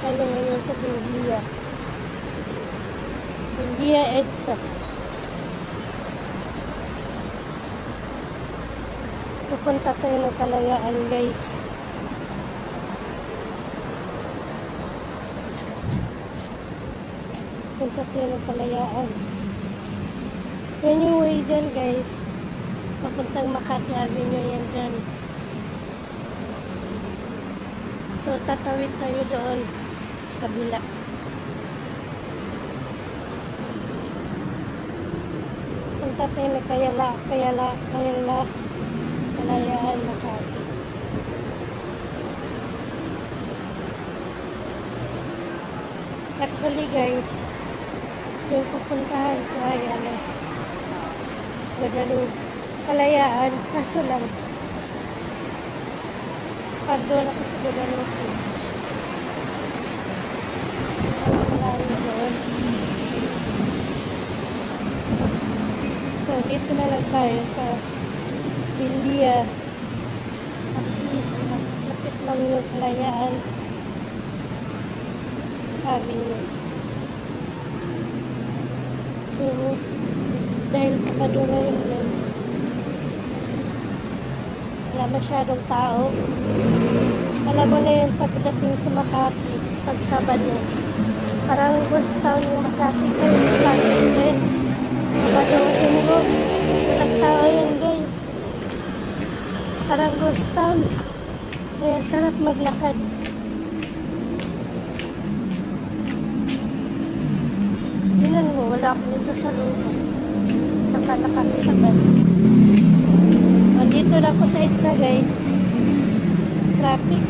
ano ngayon sa Benguia. Benguia EDSA. Pupunta tayo ng Kalayaan, guys. Pupunta tayo ng Kalayaan. Yan yung way dyan, guys. Papuntang Makati Avenue yan dyan. So, tatawid tayo doon sa kabila. Punta tayo na Kalayaan, Makati. Actually, guys, yung pupuntahan ko ay Guadalupe, Kalayaan, kaso lang pag doon ako sa Guadalupe malayo doon. So dito na lang tayo sa Benguia. At least lapit lang yung Kalayaan Avenue. So dahil sa Padura yung guys, wala masyadong tao. Alam mo na yung pagdating sa Makati pag Sabado, parang ghost town yung Makati guys. Sabado ang Linggo, walang tao yan guys, parang ghost town. Kaya sarap maglakad. Tingnan mo, wala akong isa sa loob. Saka nakakasabay. Dito na ako sa EDSA guys. Traffic.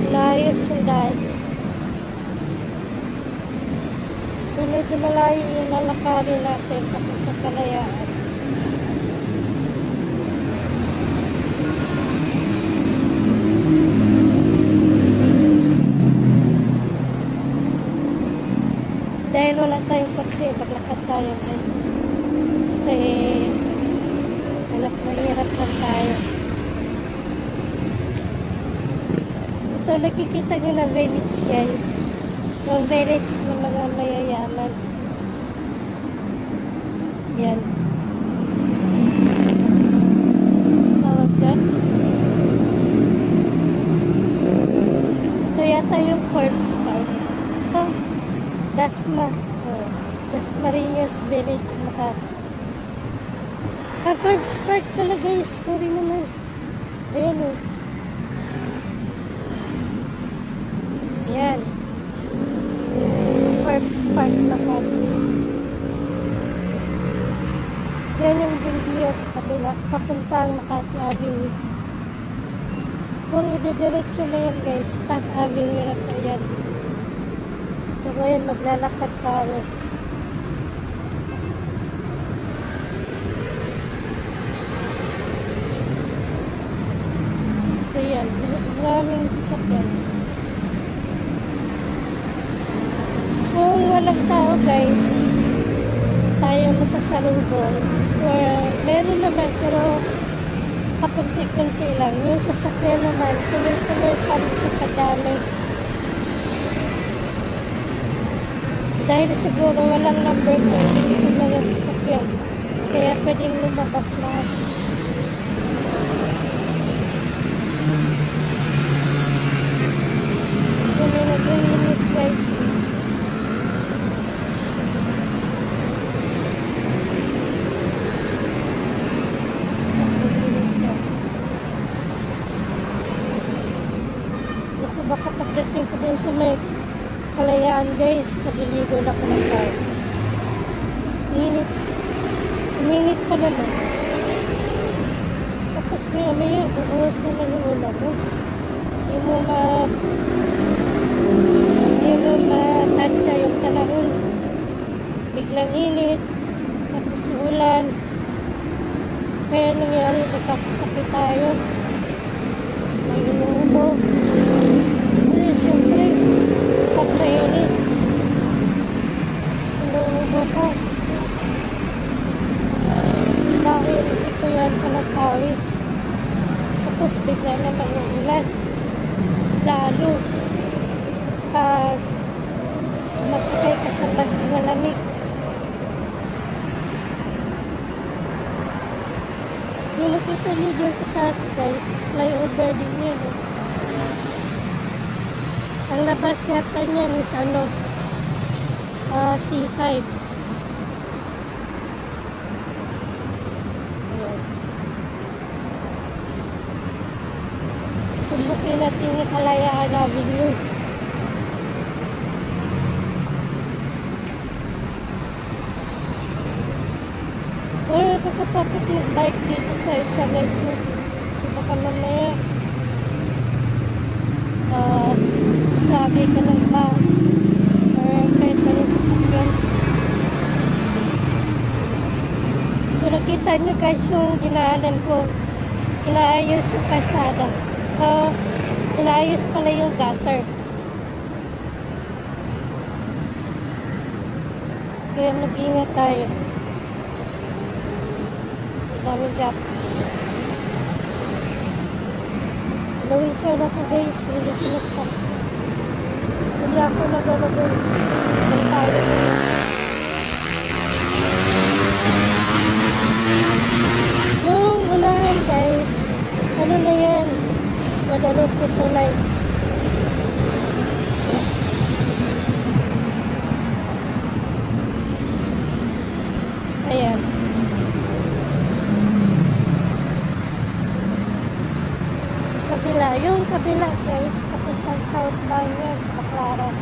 Layo sundan. So medyo malayo yung lalakarin natin papunta sa Kalayaan. Dahil wala tayong kotse, maglakad tayo guys. Kasi mahirap lang tayo. Ito nakikita nyo na village guys. Yung village ng mga mayayaman. Yan. Tawag dyan. Ito yata yung Forbes Park. Ito. Dasmariñas Village, Makati. Forbes Park pala guys. Sorry naman. Ayan o. Ayan. Forbes Park, Makati. Yan yung Benguia sa kabila. Papuntang Makati Avenue. Kung idediretso na yan guys, Taft Avenue na ito yan. So ngayon maglalakad tayo. So yan, maraming sasakyan. Kung walang tao guys, tayo masasalubong. Or meron naman pero kapunti-kunti lang. Yung sasakyan naman, tuloy-tuloy pa rin sa kadami. Dahil siguro walang number 2 sa mga sasakyan. Kaya pwedeng lumabas lahat. Kung yung nag-iinis guys. Baka pagdating ko din sa may Kalayaan guys, naliligo na ko ng guys. Init pa naman. Tapos may uwas na lang yung ulam mo. Hindi mo matansya yung panahon. Biglang init, tapos ulan. Kaya nangyari, nagkakasakit tayo. May inuubo. Siyempre, pag mainit, inuubo ka. Dahil ito yan palagpawis. Tapos bigla naman yung ulan. Lalo. makikita nyo dyan sa taas guys, flyover din yan. Ang labas yata niyan is C5. Ayan. Tumbukin natin yung Kalayaan Avenue. Or nakapapit mag-bike dito sa EDSA guys. So baka mamaya sabi ka ng bus or kahit anong sasakyan. So nakita nyo guys yung dinaanan ko, inaayos yung kalsada, inaayos pala yung gutter, kaya mag-ingat tayo, daming gap. Nawisan ako guys, hindi pinagpak. Hindi ako nagano guys. Ang tayo guys. Yung unahan guys, ano na yan? Madalot ko tulay. Ayan. Yung kabila guys, papuntang southbound yan sa Baclaran.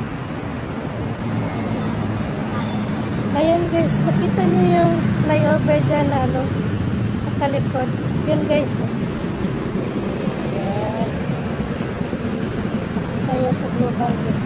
Ayan guys, nakita nyo yung flyover dyan, nakalikod. Yun guys. Ayan. Ayan sa global guys.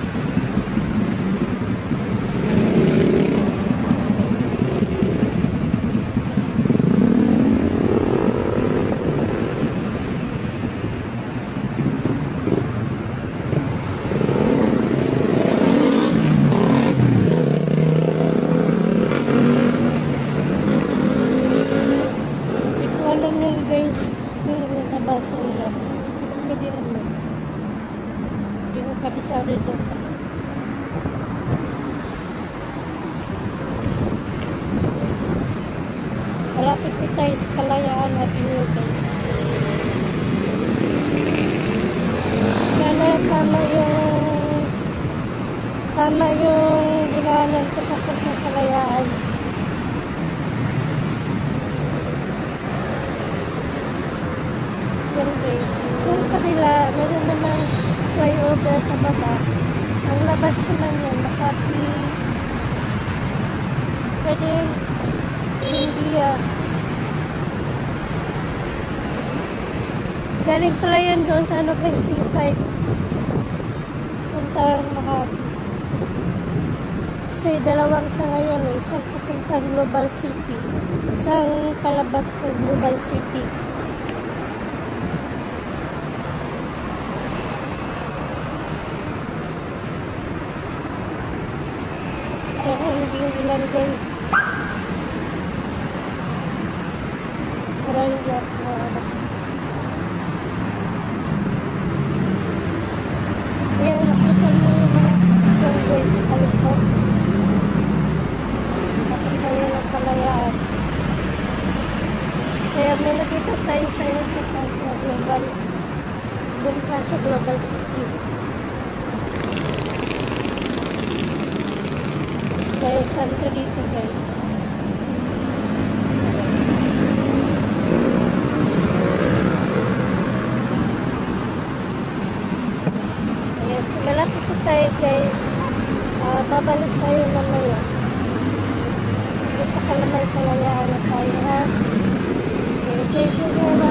Kabisado ito sa malapit po tayo sa Kalayaan Avenue guys. Sana tama yung ginaanan ko papunta sa Kalayaan. Yan guys, yung kabila meron naman flyover sa baba. Ang labas naman yan, Makati, pwede India. Galing pala yan doon sa kay C5 puntang Makati. Kasi dalawang sa ngayon, isang papuntang Global City, isang palabas ng Global City. Hindi ulan guys. Maraming lahat na oras. Ayan, nakita nyo yung mga sasakyan guys sa kalikot. Nakita nyo ng Kalayaan. Kaya may nakita tayo sa yun sa taas na global. Doon pa sa Global City. Kaya kanto dito guys. Ayan, so malapit po tayo guys. Babalik tayo mamaya. Sa Kalayaan na tayo ha. Okay, thank you.